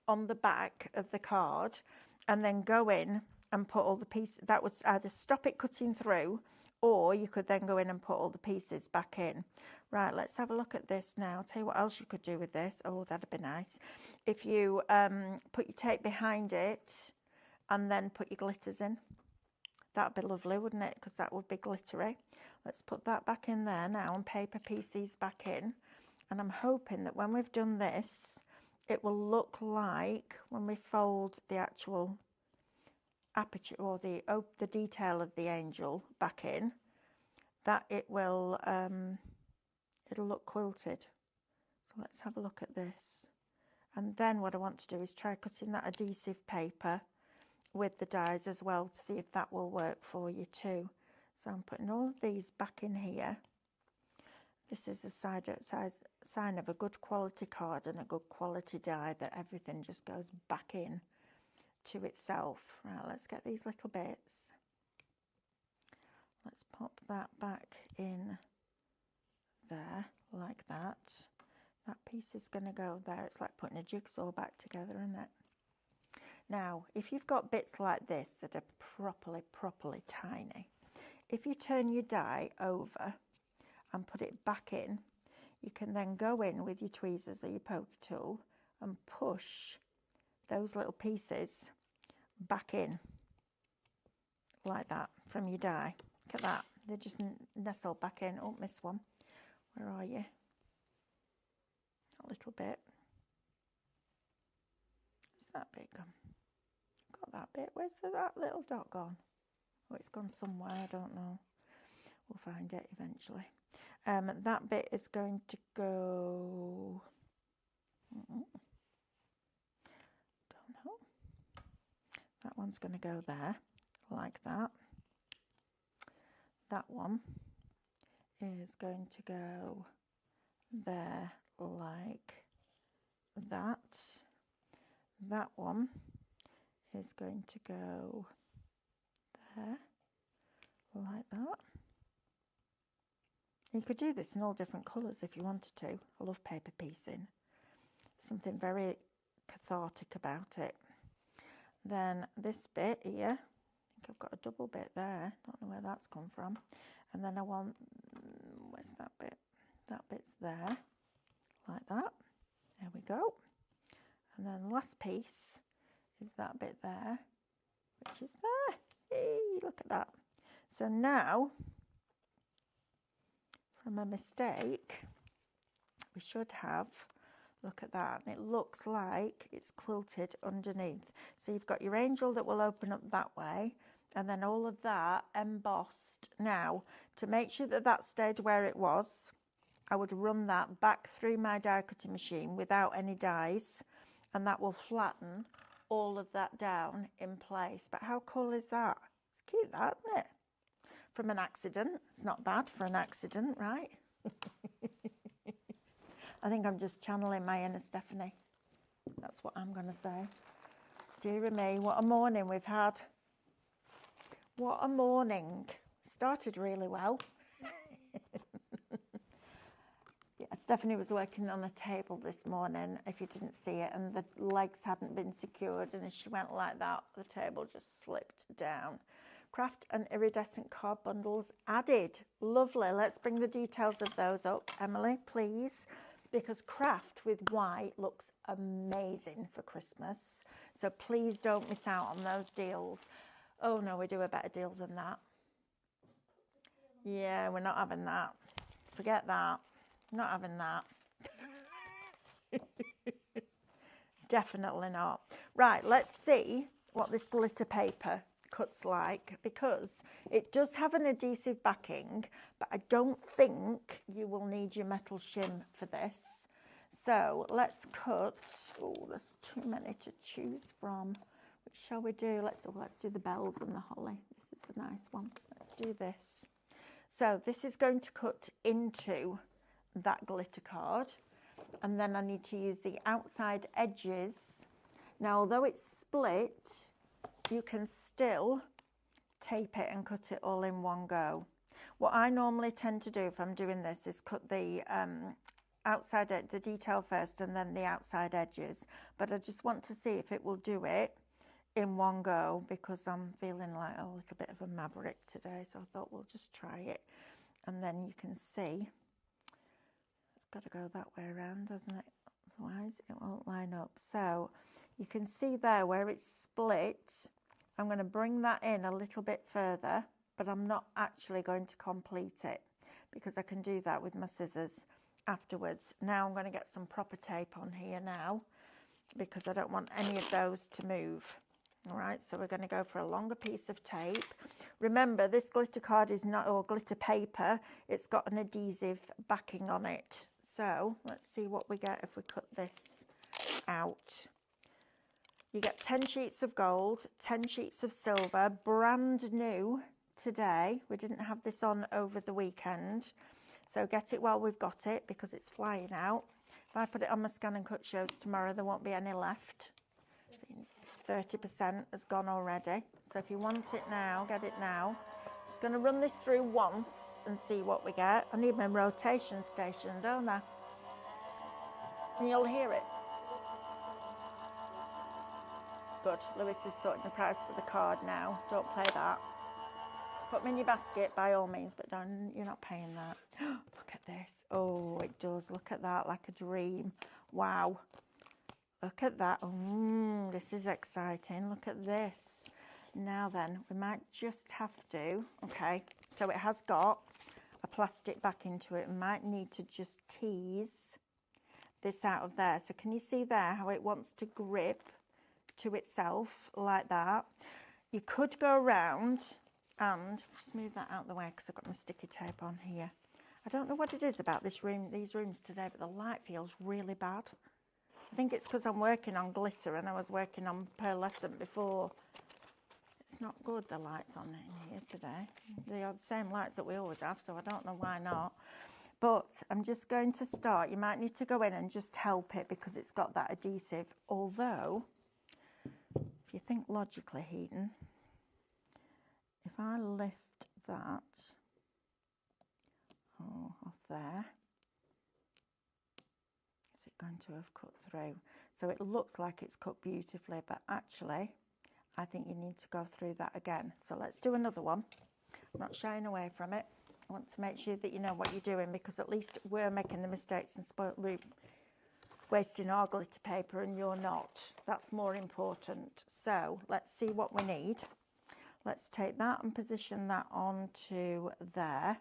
on the back of the card and then go in and put all the pieces. That would either stop it cutting through, or you could then go in and put all the pieces back in. Right, let's have a look at this now. I'll tell you what else you could do with this. Oh, that'd be nice. If you put your tape behind it and then put your glitters in. That'd be lovely, wouldn't it? Because that would be glittery. Let's put that back in there now and paper piece these back in. And I'm hoping that when we've done this, it will look like when we fold the actual aperture or the detail of the angel back in, that it will it'll look quilted. So let's have a look at this. And then what I want to do is try cutting that adhesive paper with the dies as well to see if that will work for you too. So I'm putting all of these back in here. This is a sign of a good quality card and a good quality die, that everything just goes back in to itself. Right, let's get these little bits. Let's pop that back in there like that. That piece is going to go there. It's like putting a jigsaw back together, isn't it? Now, if you've got bits like this that are properly tiny, if you turn your die over and put it back in, you can then go in with your tweezers or your poker tool and push those little pieces back in like that from your die. Look at that. They just nestle back in. Oh, missed one. Where are you? A little bit. Is that bit gone? Got that bit. Where's that little dot gone? Oh, it's gone somewhere. I don't know. We'll find it eventually. That bit is going to go. Don't know. That one's going to go there, like that. That one is going to go there, like that. That one is going to go there, like that. You could do this in all different colours if you wanted to. I love paper piecing. Something very cathartic about it. Then this bit here, I think I've got a double bit there. Don't know where that's come from. And then I want, where's that bit? That bit's there, like that. There we go. And then the last piece is that bit there, which is there. Hey, look at that. So now, from a mistake, we should have, look at that, and it looks like it's quilted underneath. So you've got your angel that will open up that way, and then all of that embossed. Now, to make sure that that stayed where it was, I would run that back through my die cutting machine without any dies, and that will flatten all of that down in place. But how cool is that? It's cute, that, isn't it? From an accident. It's not bad for an accident, right? I think I'm just channeling my inner Stephanie. That's what I'm going to say. Dear me, what a morning we've had. What a morning. Started really well. Yeah, Stephanie was working on a table this morning, if you didn't see it, and the legs hadn't been secured, and as she went like that, the table just slipped down. Craft and iridescent card bundles added. Lovely. Let's bring the details of those up, Emily, please, because craft with white looks amazing for Christmas. So please don't miss out on those deals. Oh no, we do a better deal than that. Yeah, we're not having that. Forget that. Not having that. Definitely not. Right, let's see what this glitter paper cuts like, because it does have an adhesive backing, but I don't think you will need your metal shim for this. So let's cut. Oh, there's too many to choose from. Which shall we do? Let's do the bells and the holly. This is a nice one. Let's do this. So this is going to cut into that glitter card, and then I need to use the outside edges. Now, although it's split, you can still tape it and cut it all in one go. What I normally tend to do if I'm doing this is cut the the detail first and then the outside edges, but I just want to see if it will do it in one go because I'm feeling like a little bit of a maverick today, so I thought we'll just try it. And then you can see it's got to go that way around, doesn't it? Otherwise it won't line up. So you can see there where it's split. I'm going to bring that in a little bit further, but I'm not actually going to complete it because I can do that with my scissors afterwards. Now I'm going to get some proper tape on here now because I don't want any of those to move. All right, so we're going to go for a longer piece of tape. Remember, this glitter card is not, or glitter paper, it's got an adhesive backing on it. So let's see what we get if we cut this out. You get 10 sheets of gold, 10 sheets of silver, brand new today. We didn't have this on over the weekend. So get it while we've got it because it's flying out. If I put it on my scan and cut shows tomorrow, there won't be any left. 30% has gone already. So if you want it now, get it now. Just going to run this through once and see what we get. I need my rotation station, don't I? And you'll hear it. Good. Lewis is sorting the price for the card now. Don't play that. Put them in your basket by all means, but don't, you're not paying that. Look at this. Oh, it does. Look at that, like a dream. Wow. Look at that. This is exciting. Look at this. Now then, we might just have to, okay, so it has got a plastic backing to it. We might need to just tease this out of there. So can you see there how it wants to grip to itself like that? You could go around and just move that out of the way because I've got my sticky tape on here. I don't know what it is about this room, these rooms today, but the light feels really bad. I think it's because I'm working on glitter and I was working on pearlescent before. It's not good, the lights on in here today. They are the same lights that we always have, so I don't know why not. But I'm just going to start. You might need to go in and just help it because it's got that adhesive. Although, if you think logically, Heaton, if I lift that off there, going to have cut through. So it looks like it's cut beautifully, but actually I think you need to go through that again. So let's do another one. I'm not shying away from it. I want to make sure that you know what you're doing because at least we're making the mistakes and wasting our glitter paper and you're not. That's more important. So let's see what we need. Let's take that and position that onto there.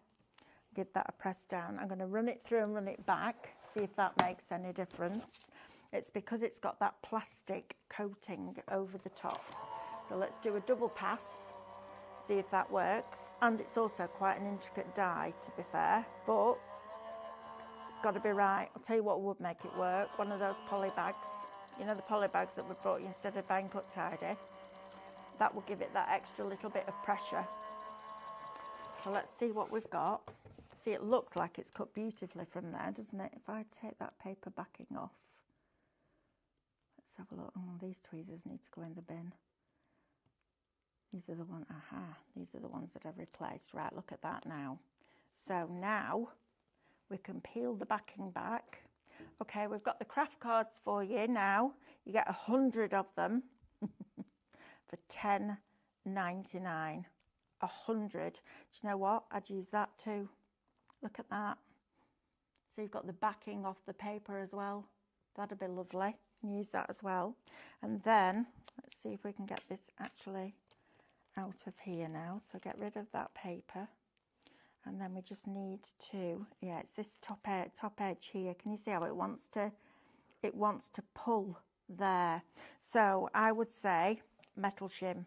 Give that a press down. I'm going to run it through and run it back, see if that makes any difference. It's because it's got that plastic coating over the top. So let's do a double pass, see if that works. And it's also quite an intricate die, to be fair, but it's got to be right. I'll tell you what would make it work. One of those poly bags, you know, the poly bags that we brought you instead of buying cut tidy. That will give it that extra little bit of pressure. So let's see what we've got. See, it looks like it's cut beautifully from there, doesn't it? If I take that paper backing off, let's have a look. Oh, these tweezers need to go in the bin. These are the ones, these are the ones that I've replaced. Right, look at that now. So now we can peel the backing back. Okay, we've got the craft cards for you now. You get 100 of them for $10.99. 100. Do you know what? I'd use that too. Look at that. So you've got the backing off the paper as well. That'd be lovely. Use that as well. And then let's see if we can get this actually out of here now. So get rid of that paper. And then we just need to, yeah, it's this top edge here. Can you see how it wants to pull there? So I would say metal shim.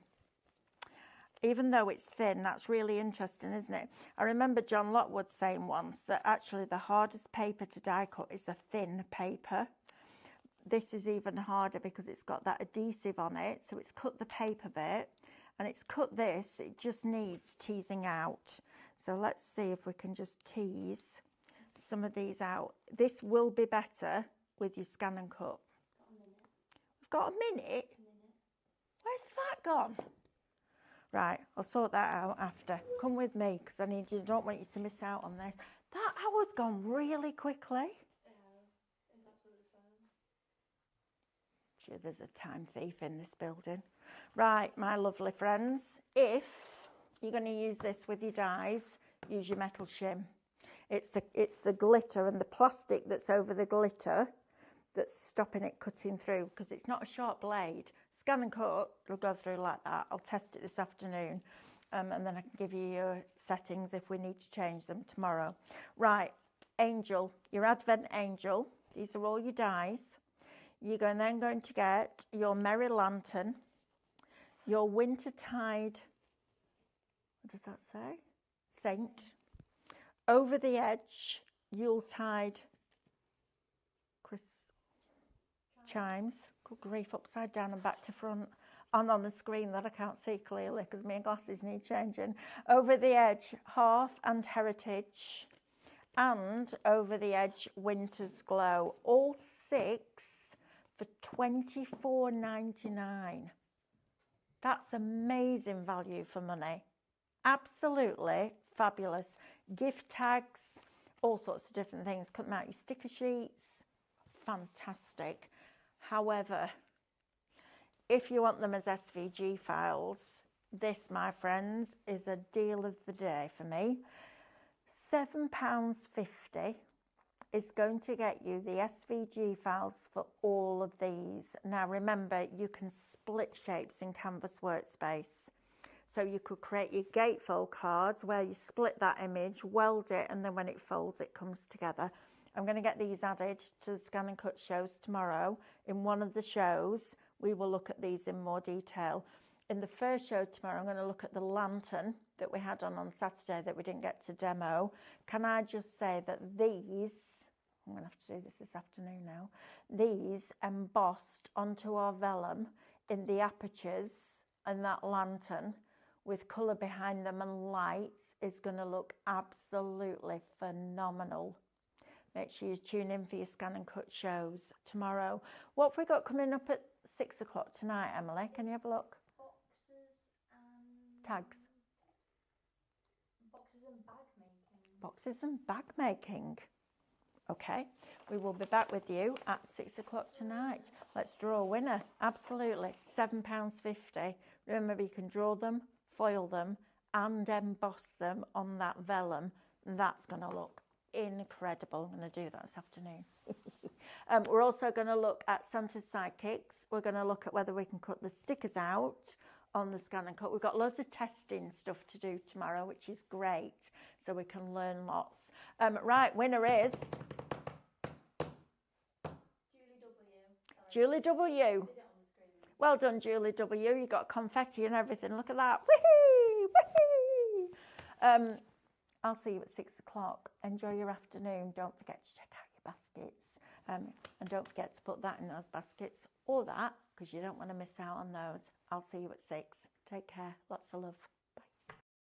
Even though it's thin, that's really interesting, isn't it? I remember John Lockwood saying once that actually the hardest paper to die cut is a thin paper. This is even harder because it's got that adhesive on it. So it's cut the paper bit and it's cut this. It just needs teasing out. So let's see if we can just tease some of these out. This will be better with your scan and cut. We've got a minute? Where's that gone? Right, I'll sort that out after. Come with me because I don't want you to miss out on this. That hour's gone really quickly. It has. It's absolutely fine. you, there's a time thief in this building. Right, my lovely friends, if you're going to use this with your dies, use your metal shim. It's the glitter and the plastic that's over the glitter that's stopping it cutting through, because it's not a sharp blade. Scan and cut, it'll go through like that. I'll test it this afternoon, and then I can give you your settings if we need to change them tomorrow. Right, angel, your Advent angel. These are all your dies. You're then going to get your Merry Lantern, your Wintertide, what does that say? Saint. Over the Edge, Yuletide, chimes. Good grief, upside down and back to front. And on the screen that I can't see clearly because my glasses need changing. Over the Edge, Hearth and Heritage. And Over the Edge, Winter's Glow. All 6 for $24.99. That's amazing value for money. Absolutely fabulous. Gift tags, all sorts of different things. Cut them out your sticker sheets. Fantastic. However, if you want them as SVG files, this, my friends, is a deal of the day for me. £7.50 is going to get you the SVG files for all of these. Now remember, you can split shapes in Canvas Workspace. So you could create your gatefold cards where you split that image, weld it, and then when it folds, it comes together. I'm going to get these added to the Scan and Cut shows tomorrow. In one of the shows, we will look at these in more detail. In the first show tomorrow, I'm going to look at the lantern that we had on Saturday that we didn't get to demo. Can I just say that these, I'm going to have to do this afternoon now, these embossed onto our vellum in the apertures and that lantern with colour behind them and lights is going to look absolutely phenomenal. Make sure you tune in for your Scan and Cut shows tomorrow. What have we got coming up at 6 o'clock tonight, Emily? Can you have a look? Tags. Boxes and bag making. Boxes and bag making. Okay, we will be back with you at 6 o'clock tonight. Let's draw a winner. Absolutely. £7.50. Remember, you can draw them, foil them, and emboss them on that vellum. That's going to look incredible. I'm going to do that this afternoon. We're also going to look at Santa's Sidekicks. We're going to look at whether we can cut the stickers out on the Scan and Cut. We've got loads of testing stuff to do tomorrow, which is great, so we can learn lots. Right, winner is Julie W. Julie W. Well done, Julie W. You got confetti and everything. Look at that. Woohoo! Woohoo! I'll see you at 6 o'clock. Enjoy your afternoon. Don't forget to check out your baskets. And don't forget to put that in those baskets or that, because you don't want to miss out on those. I'll see you at 6. Take care. Lots of love.